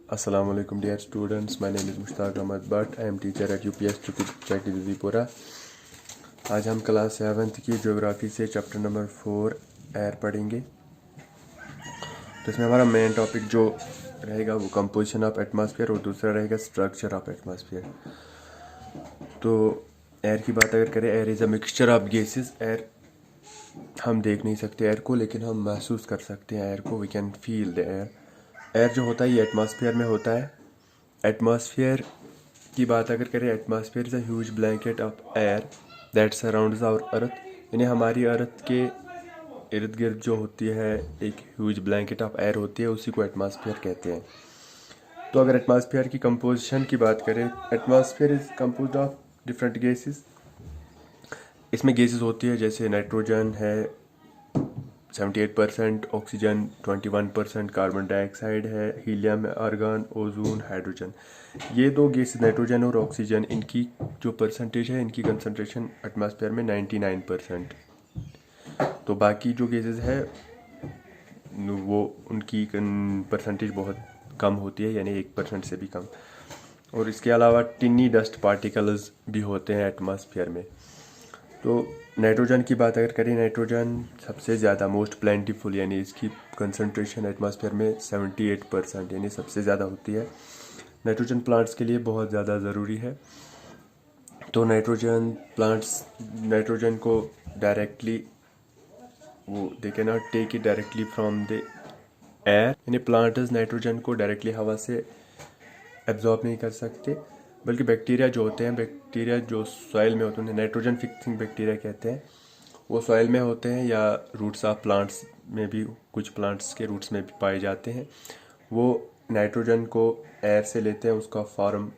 Assalamu alaikum dear students, my name is Mushtaq Ahmad Bhatt. I am teacher at UPS Chakidipura. आज हम class 7th की geography से chapter number 4 air पढ़ेंगे। तो इसमें हमारा मेन टॉपिक जो रहेगा वो कंपोजिशन ऑफ एटमॉस्फेयर और दूसरा रहेगा स्ट्रक्चर ऑफ एटमॉस्फेयर। तो एयर की बात अगर करें, air is a mixture of gases. Air हम देख नहीं सकते एयर को, लेकिन हम महसूस कर सकते हैं एयर को। We can feel the air. Air जो होता है ये एटमॉस्फेयर में होता है। एटमॉस्फेयर की बात अगर करें, atmosphere is a huge blanket of air that surrounds our earth. यानी हमारी अर्थ के इर्द गिर्द जो होती है एक ह्यूज ब्लैंकेट ऑफ एयर होती है, उसी को एटमॉस्फेयर कहते हैं। तो अगर एटमॉस्फेयर की कंपोजिशन की बात करें, atmosphere is composed of different gases. इसमें गैसेस होती है जैसे नाइट्रोजन है 78%, ऑक्सीजन 21%, कार्बन डाइऑक्साइड है, हीलियम है, आर्गन, ओजोन, हाइड्रोजन। ये दो गैस नाइट्रोजन और ऑक्सीजन, इनकी जो परसेंटेज है, इनकी कंसंट्रेशन एटमॉस्फेयर में 99%। तो बाकी जो गैसेस है वो उनकी परसेंटेज बहुत कम होती है, यानी 1% से भी कम। और इसके अलावा टिनी डस्ट पार्टिकल्स भी होते हैं एटमॉस्फेयर में। तो नाइट्रोजन की बात अगर करें, नाइट्रोजन सबसे ज़्यादा मोस्ट प्लेंटीफुल, यानी इसकी कंसंट्रेशन एटमॉस्फेयर में 78%, यानी सबसे ज़्यादा होती है। नाइट्रोजन प्लांट्स के लिए बहुत ज़्यादा ज़रूरी है। तो नाइट्रोजन प्लांट्स नाइट्रोजन को डायरेक्टली वो they can not take it directly from the air, यानी प्लांट्स नाइट्रोजन को डायरेक्टली हवा से एब्जॉर्ब नहीं कर सकते, बल्कि बैक्टीरिया जो होते हैं, बैक्टीरिया जो सॉइल में होते हैं, नाइट्रोजन फिक्सिंग बैक्टीरिया कहते हैं, वो सॉइल में होते हैं या रूट्स ऑफ प्लांट्स में भी, कुछ प्लांट्स के रूट्स में भी पाए जाते हैं। वो नाइट्रोजन को एयर से लेते हैं, उसका फॉर्म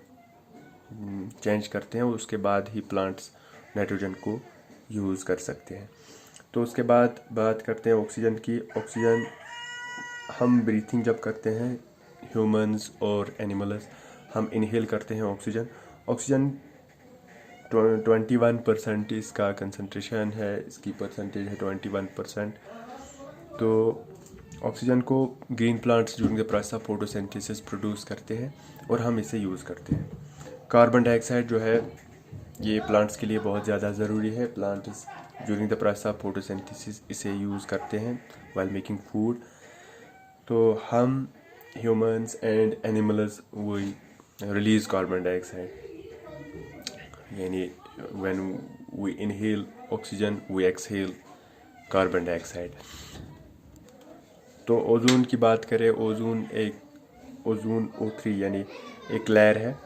चेंज करते हैं, उसके बाद ही प्लांट्स नाइट्रोजन को यूज़ कर सकते हैं। तो उसके बाद बात करते हैं ऑक्सीजन की। ऑक्सीजन हम ब्रीथिंग जब करते हैं, ह्यूमंस और एनिमल्स, हम इनहेल करते हैं ऑक्सीजन। ऑक्सीजन 21% इसका कंसंट्रेशन है, इसकी परसेंटेज है 21%। तो ऑक्सीजन को green plants during the process of photosynthesis produce करते हैं और हम इसे यूज़ करते हैं। कार्बन डाइऑक्साइड जो है ये प्लांट्स के लिए बहुत ज़्यादा ज़रूरी है। Plants during the process of photosynthesis इसे यूज़ करते हैं व्हाइल मेकिंग फूड। तो हम ह्यूमंस एंड एनिमल्स वो रिलीज कार्बन डाइऑक्साइड, यानी when we inhale oxygen we exhale carbon dioxide. तो ओजोन की बात करें, ओजोन O3 यानी एक लेयर है।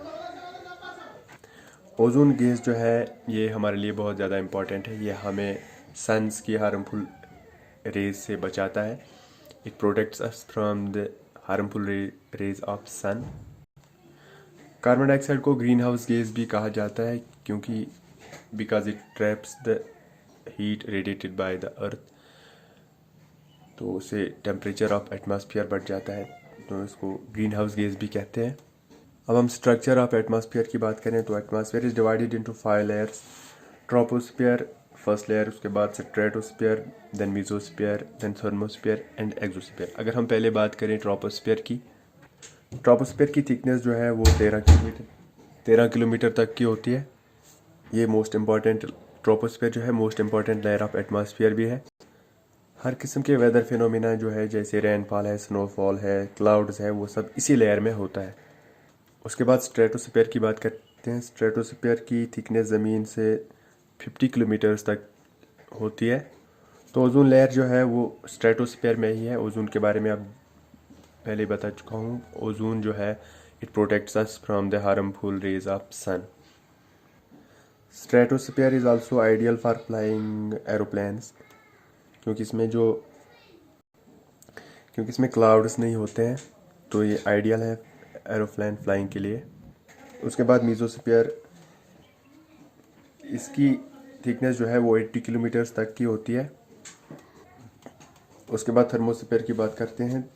ओजोन गैस जो है ये हमारे लिए बहुत ज़्यादा इम्पॉर्टेंट है। ये हमें सन्स की हार्मफुल रेज से बचाता है। It protects us from the harmful rays of sun. Carbon dioxide को ग्रीन हाउस गैस भी कहा जाता है, क्योंकि because it traps the heat radiated by the earth. तो उससे टेम्परेचर ऑफ एटमॉस्फेयर बढ़ जाता है, तो इसको ग्रीन हाउस गैस भी कहते हैं। अब हम स्ट्रक्चर ऑफ एटमॉस्फेयर की बात करें तो atmosphere is divided into 5 layers. Troposphere first layer, उसके बाद stratosphere, then mesosphere, then thermosphere and exosphere. अगर हम पहले बात करें ट्रोपोस्फेयर की, ट्रोपोस्फेयर की थिकनेस जो है वो 13 किलोमीटर तक की होती है। ये मोस्ट इम्पॉर्टेंट, ट्रोपोस्फेयर जो है most important layer of atmosphere भी है। हर किस्म के वेदर फिनोमिना जो है, जैसे रेनफॉल है, स्नोफॉल है, क्लाउड्स है, वो सब इसी लेयर में होता है। उसके बाद स्ट्रेटोस्फेयर की बात करते हैं। स्ट्रेटोस्फेयर की थिकनेस ज़मीन से 50 किलोमीटर्स तक होती है। तो ओजोन लेयर जो है वो स्ट्रेटोस्फेयर में ही है। ओजोन के बारे में अब पहले बता चुका हूँ। ओजोन जो है it protects us from the harmful rays of sun. Stratosphere is also ideal for flying aeroplanes, क्योंकि इसमें क्लाउड्स नहीं होते हैं, तो ये आइडियल है एरोप्लेन फ्लाइंग के लिए। उसके बाद मीजोस्फीयर, इसकी थिकनेस जो है वो 80 किलोमीटर्स तक की होती है। उसके बाद थर्मोस्फीयर की बात करते हैं।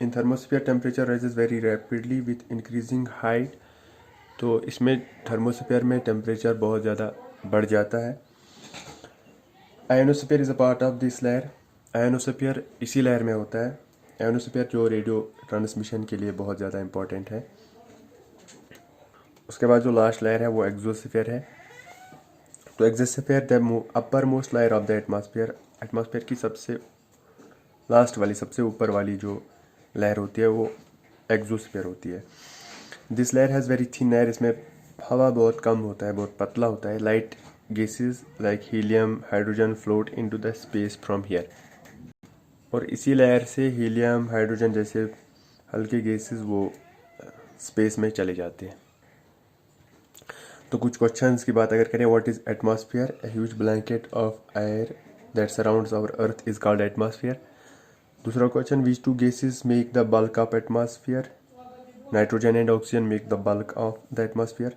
In thermosphere temperature rises very rapidly with increasing height. तो इसमें थर्मोस्फीयर में टेम्परेचर बहुत ज़्यादा बढ़ जाता है। Ionosphere is a part of this layer. Ionosphere इसी लेयर में होता है। आयोनोस्फीयर जो रेडियो ट्रांसमिशन के लिए बहुत ज़्यादा इंपॉर्टेंट है। उसके बाद जो लास्ट लेयर है वो एक्सोस्फीयर है। तो exosphere the upper most layer of the atmosphere, atmosphere की सबसे लास्ट वाली, सबसे ऊपर वाली जो लेयर होती है वो एक्सोस्फीयर होती है। This layer has very thin air, इसमें हवा बहुत कम होता है, बहुत पतला होता है। Light gases like helium hydrogen float into the space from here. और इसी लेयर से हीलियम हाइड्रोजन जैसे हल्के गैसेस वो स्पेस में चले जाते हैं। तो कुछ क्वेश्चंस की बात अगर करें, what is atmosphere? A huge blanket of air that surrounds our earth is called atmosphere. दूसरा question, which two gases make the bulk of atmosphere? Nitrogen and oxygen make the bulk of the atmosphere.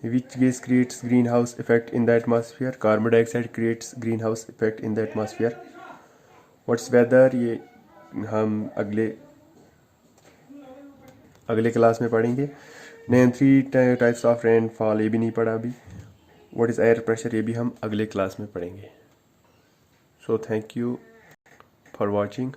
Which gas creates green house effect in the atmosphere? Carbon dioxide creates green house effect in the atmosphere. What's weather? ये हम अगले class में पढ़ेंगे। Name 3 types of rainfall, ये भी नहीं पढ़ा अभी। व्हाट इज़ एयर प्रेशर, ये भी हम अगले क्लास में पढ़ेंगे। So thank you for watching.